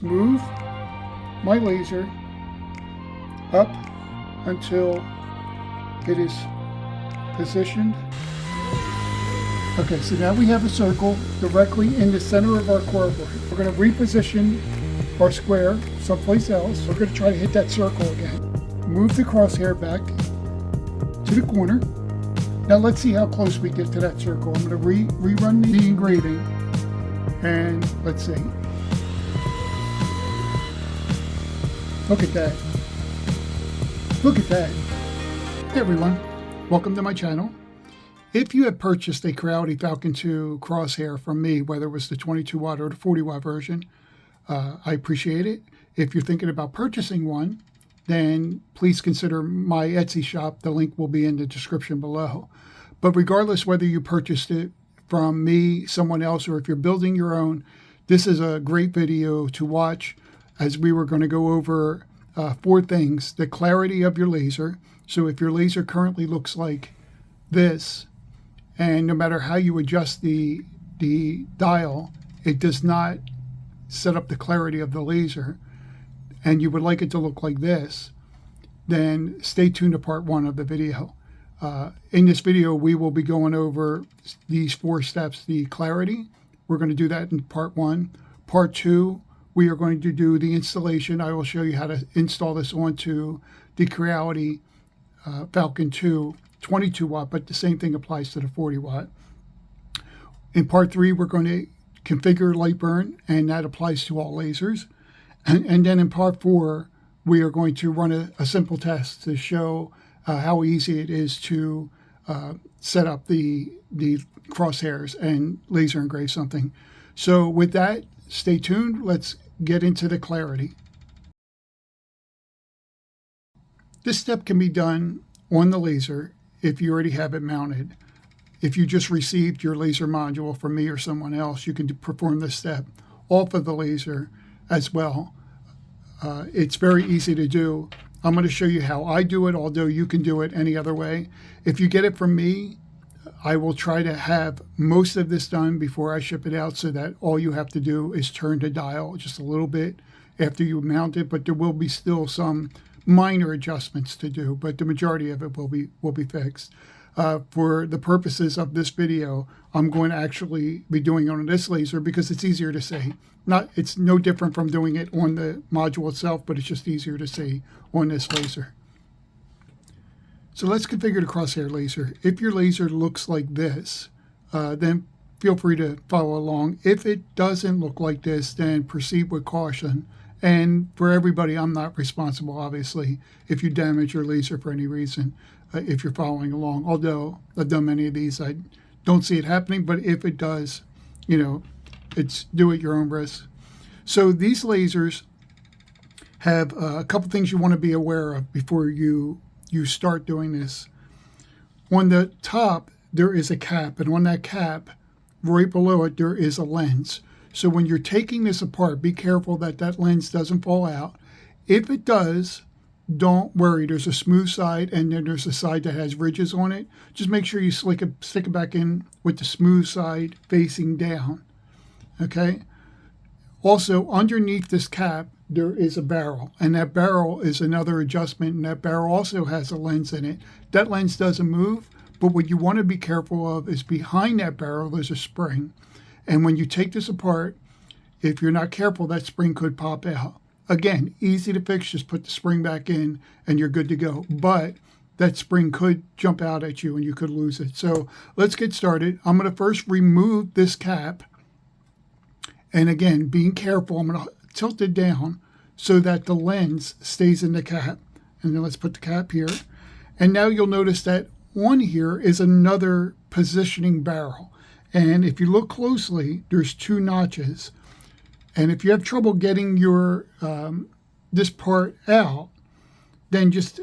Move my laser up until it is positioned. Okay, so now we have a circle directly in the center of our corbel. We're going to reposition our square someplace else. We're going to try to hit that circle again. Move the crosshair back to the corner. Now let's see how close we get to that circle. I'm going to rerun the engraving, and let's see. Look at that. Look at that. Hey everyone, welcome to my channel. If you have purchased a Creality Falcon 2 crosshair from me, whether it was the 22 watt or the 40 watt version, I appreciate it. If you're thinking about purchasing one, then please consider my Etsy shop. The link will be in the description below. But regardless whether you purchased it from me, someone else, or if you're building your own, this is a great video to watch, as we were going to go over 4 things. The clarity of your laser. So if your laser currently looks like this, and no matter how you adjust the dial, it does not set up the clarity of the laser, and you would like it to look like this, then stay tuned to part 1 of the video. In this video, we will be going over these 4 steps. The clarity, we're going to do that in part 1. Part 2, we are going to do the installation. I will show you how to install this onto the Creality Falcon 2 22 watt, but the same thing applies to the 40 watt. In part 3, we're going to configure Lightburn, and that applies to all lasers. And then in part 4, we are going to run a simple test to show how easy it is to set up the crosshairs and laser engrave something. So with that, stay tuned. Let's get into the clarity. This step can be done on the laser if you already have it mounted. If you just received your laser module from me or someone else, you can perform this step off of the laser as well. It's very easy to do. I'm going to show you how I do it, although you can do it any other way. If you get it from me, I will try to have most of this done before I ship it out, so that all you have to do is turn the dial just a little bit after you mount it, but there will be still some minor adjustments to do, but the majority of it will be fixed. For the purposes of this video, I'm going to actually be doing it on this laser because it's easier to see. It's no different from doing it on the module itself, but it's just easier to see on this laser. So let's configure the crosshair laser. If your laser looks like this, then feel free to follow along. If it doesn't look like this, then proceed with caution. And for everybody, I'm not responsible, obviously, if you damage your laser for any reason, if you're following along. Although I've done many of these, I don't see it happening, but if it does, it's do at your own risk. So these lasers have a couple things you want to be aware of before you start doing this. On the top, there is a cap, and on that cap, right below it, there is a lens. So when you're taking this apart, be careful that that lens doesn't fall out. If it does, don't worry. There's a smooth side, and then there's a side that has ridges on it. Just make sure you stick it back in with the smooth side facing down. Okay? Also, underneath this cap, there is a barrel, and that barrel is another adjustment, and that barrel also has a lens in it. That lens doesn't move, but what you want to be careful of is behind that barrel, there's a spring. And when you take this apart, if you're not careful, that spring could pop out. Again, easy to fix. Just put the spring back in and you're good to go. But that spring could jump out at you and you could lose it. So let's get started. I'm going to first remove this cap. And again, being careful, I'm going to tilt it down so that the lens stays in the cap. And then let's put the cap here. And now you'll notice that on here is another positioning barrel. And if you look closely, there's 2 notches. And if you have trouble getting your this part out, then just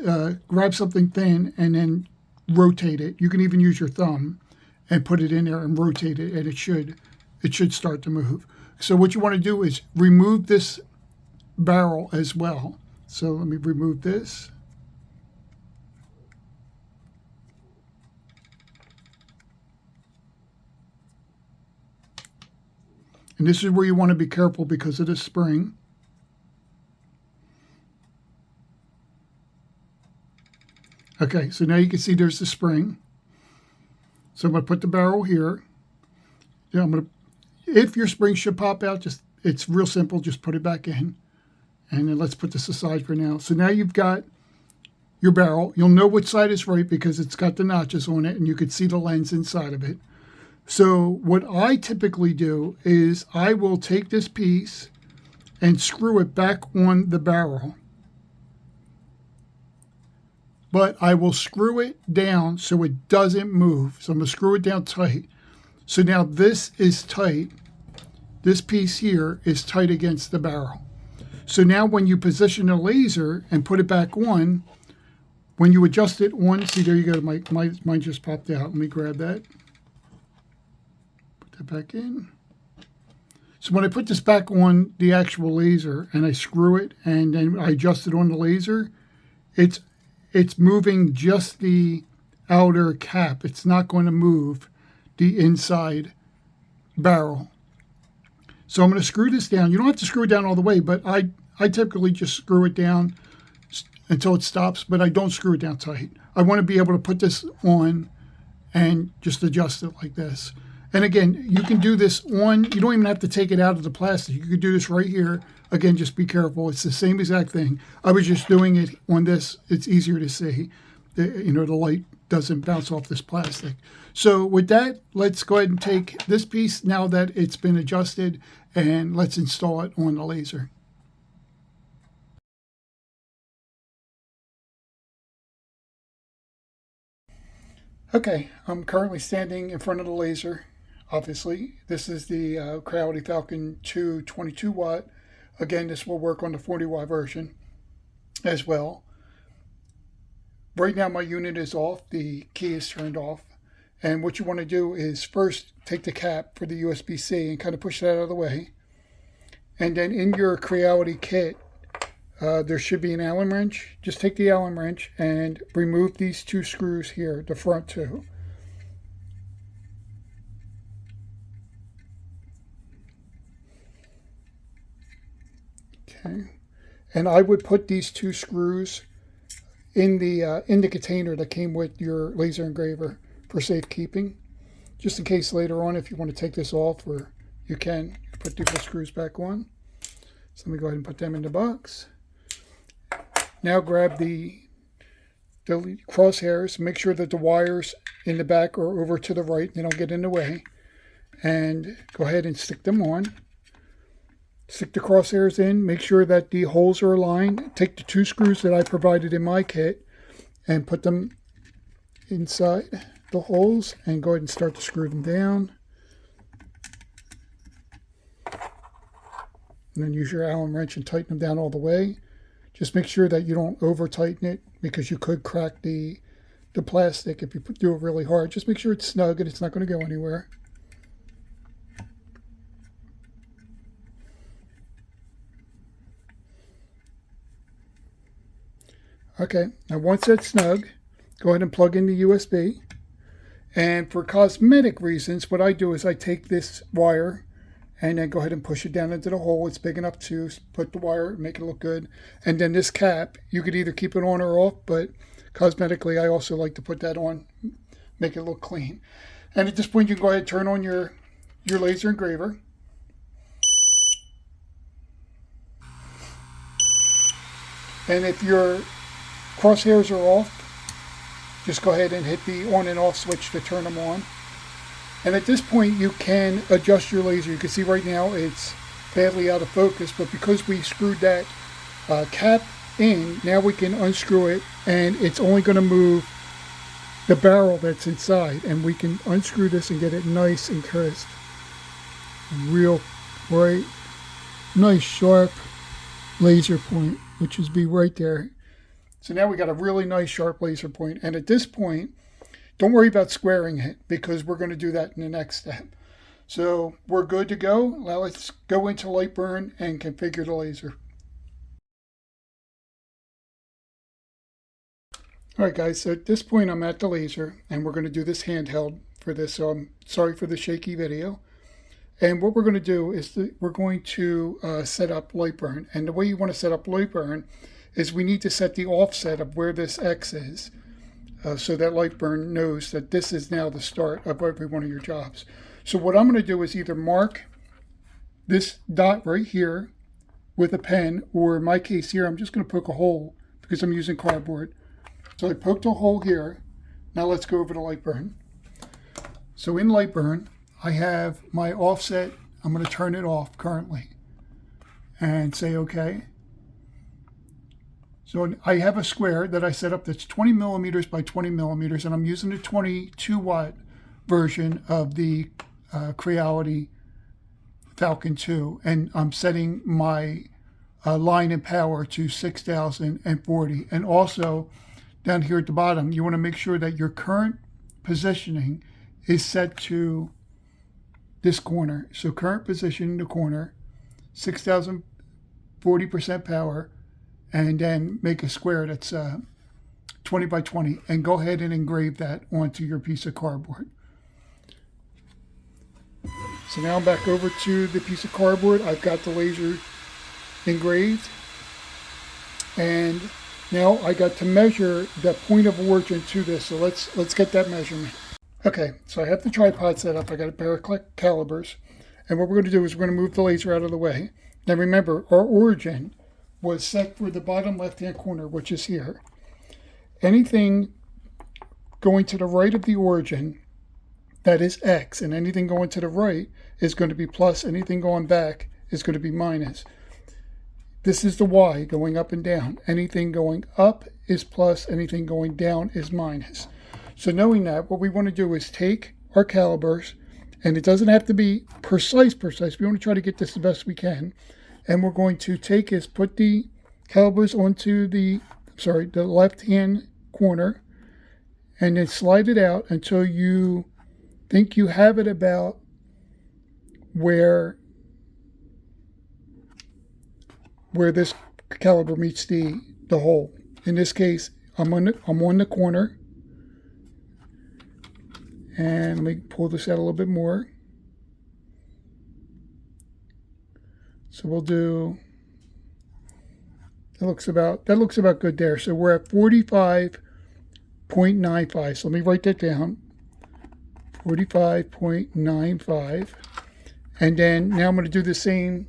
grab something thin and then rotate it. You can even use your thumb and put it in there and rotate it, and it should start to move. So what you want to do is remove this barrel as well. So let me remove this. And this is where you want to be careful because of the spring. Okay, so now you can see there's the spring. So I'm going to put the barrel here. Yeah, if your spring should pop out, it's real simple, just put it back in. And then let's put this aside for now. So now you've got your barrel. You'll know which side is right because it's got the notches on it and you can see the lens inside of it. So what I typically do is I will take this piece and screw it back on the barrel. But I will screw it down so it doesn't move. So I'm going to screw it down tight. So now this is tight. This piece here is tight against the barrel. So now when you position a laser and put it back on, when you adjust it on, see there you go, mine just popped out. Let me grab that. Put that back in. So when I put this back on the actual laser and I screw it and then I adjust it on the laser, it's moving just the outer cap. It's not going to move the inside barrel. So I'm going to screw this down. You don't have to screw it down all the way, but I typically just screw it down until it stops, but I don't screw it down tight. I want to be able to put this on and just adjust it like this. And again, you can do this on, you don't even have to take it out of the plastic. You could do this right here. Again, just be careful. It's the same exact thing. I was just doing it on this. It's easier to see. The light doesn't bounce off this plastic. So with that, let's go ahead and take this piece now that it's been adjusted and let's install it on the laser. Okay, I'm currently standing in front of the laser. Obviously, this is the Creality Falcon 2 22 watt. Again, this will work on the 40 watt version as well. Right now my unit is off, the key is turned off. And what you want to do is first take the cap for the USB-C and kind of push that out of the way. And then in your Creality kit, there should be an Allen wrench. Just take the Allen wrench and remove these two screws here, the front two. Okay. And I would put these two screws in the container that came with your laser engraver for safekeeping, just in case later on if you want to take this off, or you can put the screws back on. So let me go ahead and put them in the box. Now grab the crosshairs, make sure that the wires in the back are over to the right, they don't get in the way, and go ahead and stick them on. Stick the crosshairs in, make sure that the holes are aligned. Take the two screws that I provided in my kit and put them inside the holes and go ahead and start to screw them down. And then use your Allen wrench and tighten them down all the way. Just make sure that you don't over tighten it because you could crack the plastic if you do it really hard. Just make sure it's snug and it's not going to go anywhere. Okay, now once that's snug, go ahead and plug in the USB. And for cosmetic reasons, what I do is I take this wire and then go ahead and push it down into the hole. It's big enough to put the wire, make it look good. And then this cap, you could either keep it on or off, but cosmetically, I also like to put that on, make it look clean. And at this point, you can go ahead and turn on your laser engraver. And if your crosshairs are off, just go ahead and hit the on and off switch to turn them on. And at this point you can adjust your laser. You can see right now it's badly out of focus, but because we screwed that cap in, now we can unscrew it and it's only going to move the barrel that's inside, and we can unscrew this and get it nice and crisp. Real bright, nice sharp laser point, which would be right there. So now we got a really nice sharp laser point. And at this point, don't worry about squaring it because we're going to do that in the next step. So we're good to go. Now let's go into Lightburn and configure the laser. All right, guys, so at this point I'm at the laser and we're going to do this handheld for this. So I'm sorry for the shaky video. And what we're going to do is we're going to set up Lightburn. And the way you want to set up Lightburn is we need to set the offset of where this X is. so that Lightburn knows that this is now the start of every one of your jobs. So what I'm going to do is either mark this dot right here with a pen, or in my case here, I'm just going to poke a hole because I'm using cardboard. So I poked a hole here. Now let's go over to Lightburn. So in Lightburn, I have my offset. I'm going to turn it off currently and say OK. So I have a square that I set up that's 20 millimeters by 20 millimeters, and I'm using the 22 watt version of the Creality Falcon 2, and I'm setting my line and power to 6040. And also down here at the bottom, you want to make sure that your current positioning is set to this corner. So current position in the corner, 6040% power, and then make a square that's 20 by 20, and go ahead and engrave that onto your piece of cardboard. So now I'm back over to the piece of cardboard. I've got the laser engraved, and now I got to measure the point of origin to this. So let's get that measurement. Okay, so I have the tripod set up. I got a pair of calibers, and what we're going to do is we're going to move the laser out of the way. Now remember, our origin was set for the bottom left-hand corner, which is here. Anything going to the right of the origin, that is X, and anything going to the right is going to be plus, anything going back is going to be minus. This is the Y, going up and down. Anything going up is plus, anything going down is minus. So knowing that, what we want to do is take our calibers, and it doesn't have to be precise. We want to try to get this the best we can. And we're going to put the calibers onto the left-hand corner, and then slide it out until you think you have it about where this caliber meets the hole. In this case, I'm on the corner, and let me pull this out a little bit more. So we'll do, that looks about good there. So we're at 45.95. So let me write that down. 45.95. And then now I'm going to do the same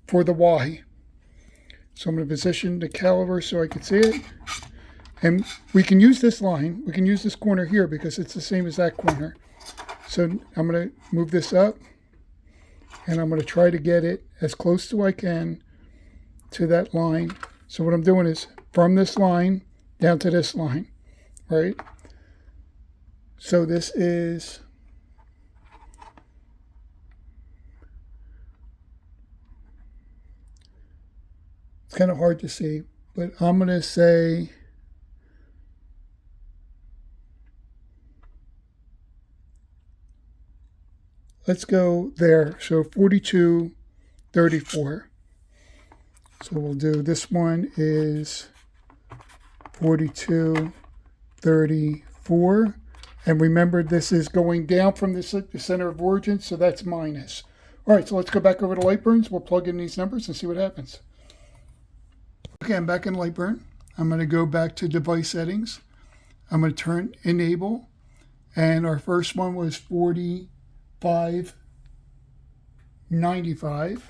for the Y. So I'm going to position the caliber so I can see it. And we can use this line. We can use this corner here because it's the same as that corner. So I'm going to move this up, and I'm going to try to get it as close to I can to that line. So what I'm doing is from this line down to this line, right? So this is it's kind of hard to see, but I'm going to say let's go there. So 42.34. So we'll do, this one is 42.34. And remember, this is going down from the center of origin, so that's minus. All right, so let's go back over to Lightburn. We'll plug in these numbers and see what happens. Okay, I'm back in Lightburn. I'm going to go back to device settings. I'm going to turn enable, and our first one was 45.95.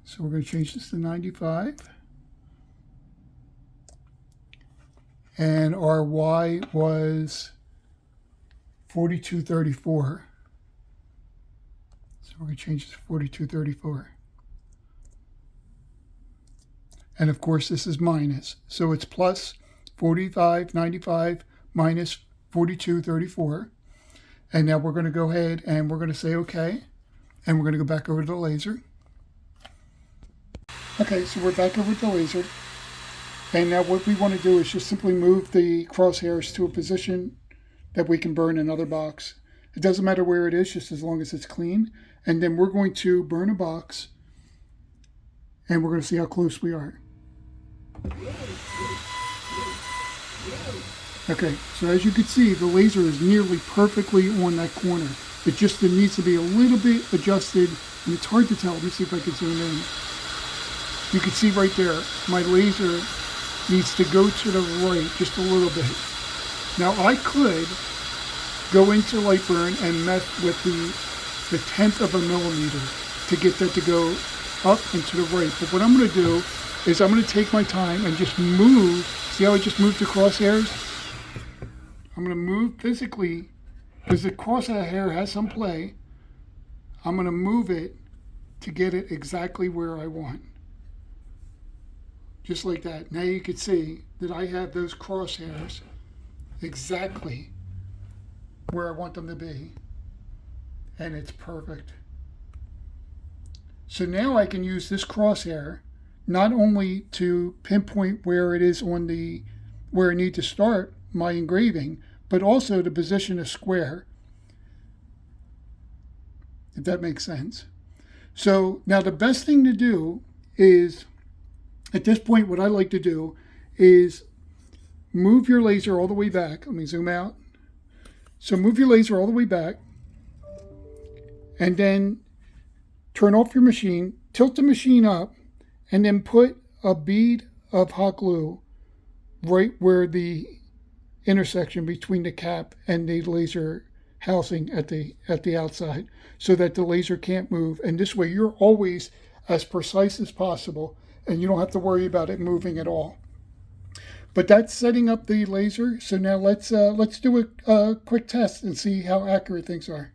So we're going to change this to 95. And our Y was 42.34. So we're going to change this to 42.34. And of course, this is minus. So it's plus 45.95 minus 42.34. And now we're going to go ahead and we're going to say OK. And we're going to go back over to the laser. Okay, so we're back over to the laser. And now what we want to do is just simply move the crosshairs to a position that we can burn another box. It doesn't matter where it is, just as long as it's clean. And then we're going to burn a box, and we're going to see how close we are. Okay, so as you can see, the laser is nearly perfectly on that corner. It just needs to be a little bit adjusted, and it's hard to tell. Let me see if I can zoom in. You can see right there, my laser needs to go to the right just a little bit. Now I could go into Lightburn and mess with the 1/10 of a millimeter to get that to go up and to the right. But what I'm going to do is I'm going to take my time and just move. See how I just moved the crosshairs? I'm going to move physically because the crosshair has some play. I'm going to move it to get it exactly where I want. Just like that. Now you can see that I have those crosshairs exactly where I want them to be. And it's perfect. So now I can use this crosshair not only to pinpoint where it is on where I need to start my engraving, but also to position a square, if that makes sense. So now the best thing to do is, at this point, what I like to do is move your laser all the way back. Let me zoom out. So move your laser all the way back, and then turn off your machine, tilt the machine up, and then put a bead of hot glue right where the intersection between the cap and the laser housing at the outside, so that the laser can't move. And this way you're always as precise as possible, and you don't have to worry about it moving at all. But that's setting up the laser. So now let's do a quick test and see how accurate things are.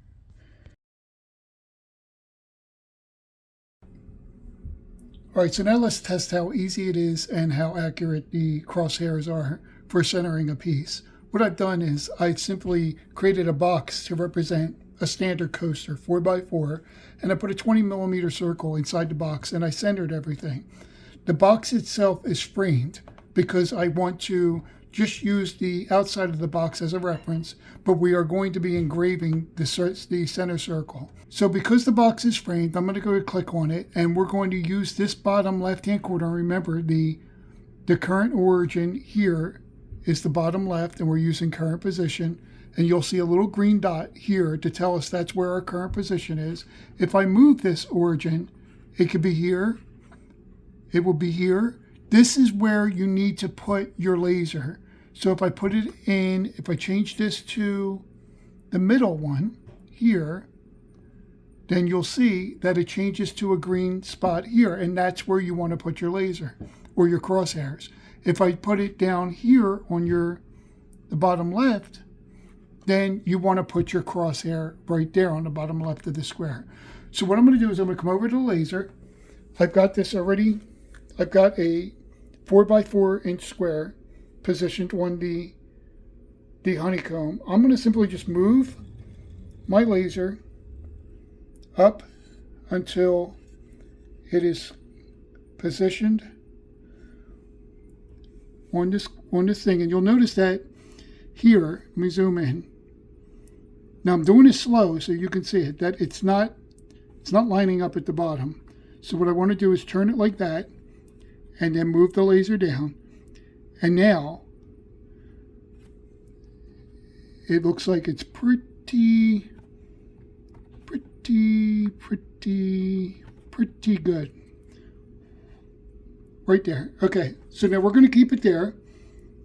All right, so now let's test how easy it is and how accurate the crosshairs are for centering a piece. What I've done is I simply created a box to represent a standard coaster, 4x4, and I put a 20 millimeter circle inside the box, and I centered everything. The box itself is framed because I want to just use the outside of the box as a reference, but we are going to be engraving the center circle. So because the box is framed, I'm going to go click on it, and we're going to use this bottom left-hand corner. Remember, the current origin here is the bottom left, and we're using current position. And you'll see a little green dot here to tell us that's where our current position is. If I move this origin, it could be here. It will be here. This is where you need to put your laser. So if I put it in, if I change this to the middle one here, then you'll see that it changes to a green spot here, and that's where you want to put your laser or your crosshairs. If I put it down here on the bottom left, then you want to put your crosshair right there on the bottom left of the square. So what I'm going to do is I'm going to come over to the laser. I've got this already. I've got a 4x4 inch square positioned on the honeycomb. I'm going to simply just move my laser up until it is positioned on this thing, and you'll notice that here, let me zoom in. Now I'm doing this slow so you can see it, that it's not lining up at the bottom. So what I want to do is turn it like that, and then move the laser down. And now it looks like it's pretty good. Right there. Okay, so now we're going to keep it there,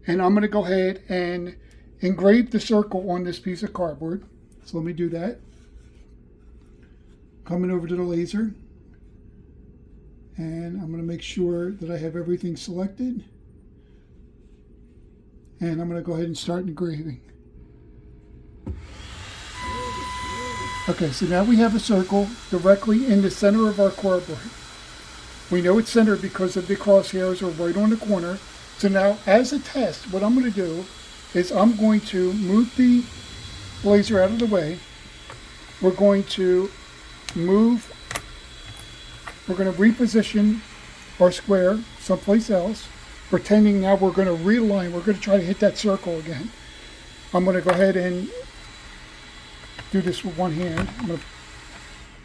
and I'm going to go ahead and engrave the circle on this piece of cardboard. So let me do that. Coming over to the laser, and I'm going to make sure that I have everything selected, and I'm going to go ahead and start engraving. Okay, so now we have a circle directly in the center of our cardboard. We know it's centered because of the crosshairs are right on the corner. So now, as a test, what I'm going to do is I'm going to move the laser out of the way. We're going to reposition our square someplace else, pretending now we're going to realign. We're going to try to hit that circle again. I'm going to go ahead and do this with one hand. I'm going to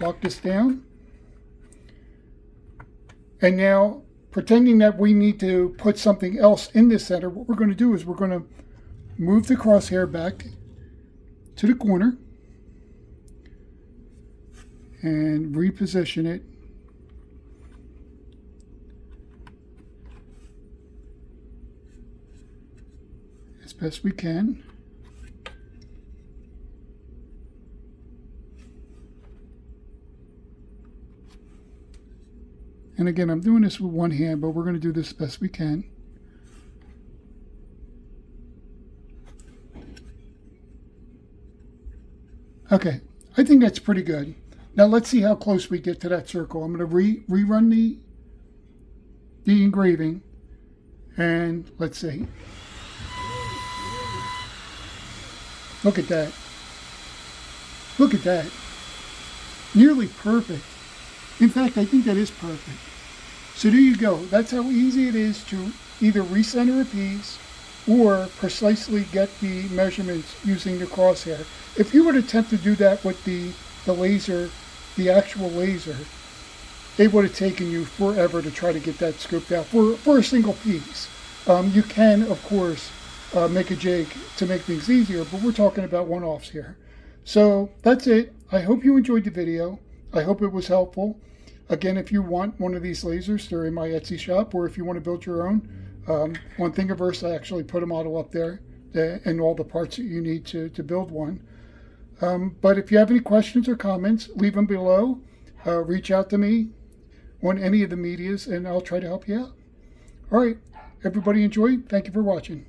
lock this down. And now, pretending that we need to put something else in the center, what we're going to do is we're going to move the crosshair back to the corner and reposition it as best we can. And again, I'm doing this with one hand, but we're going to do this as best we can. Okay, I think that's pretty good. Now let's see how close we get to that circle. I'm going to rerun the engraving, and let's see. Look at that. Look at that. Nearly perfect. In fact, I think that is perfect. So there you go. That's how easy it is to either recenter a piece or precisely get the measurements using the crosshair. If you were to attempt to do that with the laser, the actual laser, it would have taken you forever to try to get that scooped out for a single piece. You can, of course, make a jig to make things easier, but we're talking about one-offs here. So that's it. I hope you enjoyed the video. I hope it was helpful. Again, if you want one of these lasers, they're in my Etsy shop, or if you want to build your own, on Thingiverse, I actually put a model up there and all the parts that you need to build one. But if you have any questions or comments, leave them below. Reach out to me on any of the medias, and I'll try to help you out. All right, everybody enjoy. Thank you for watching.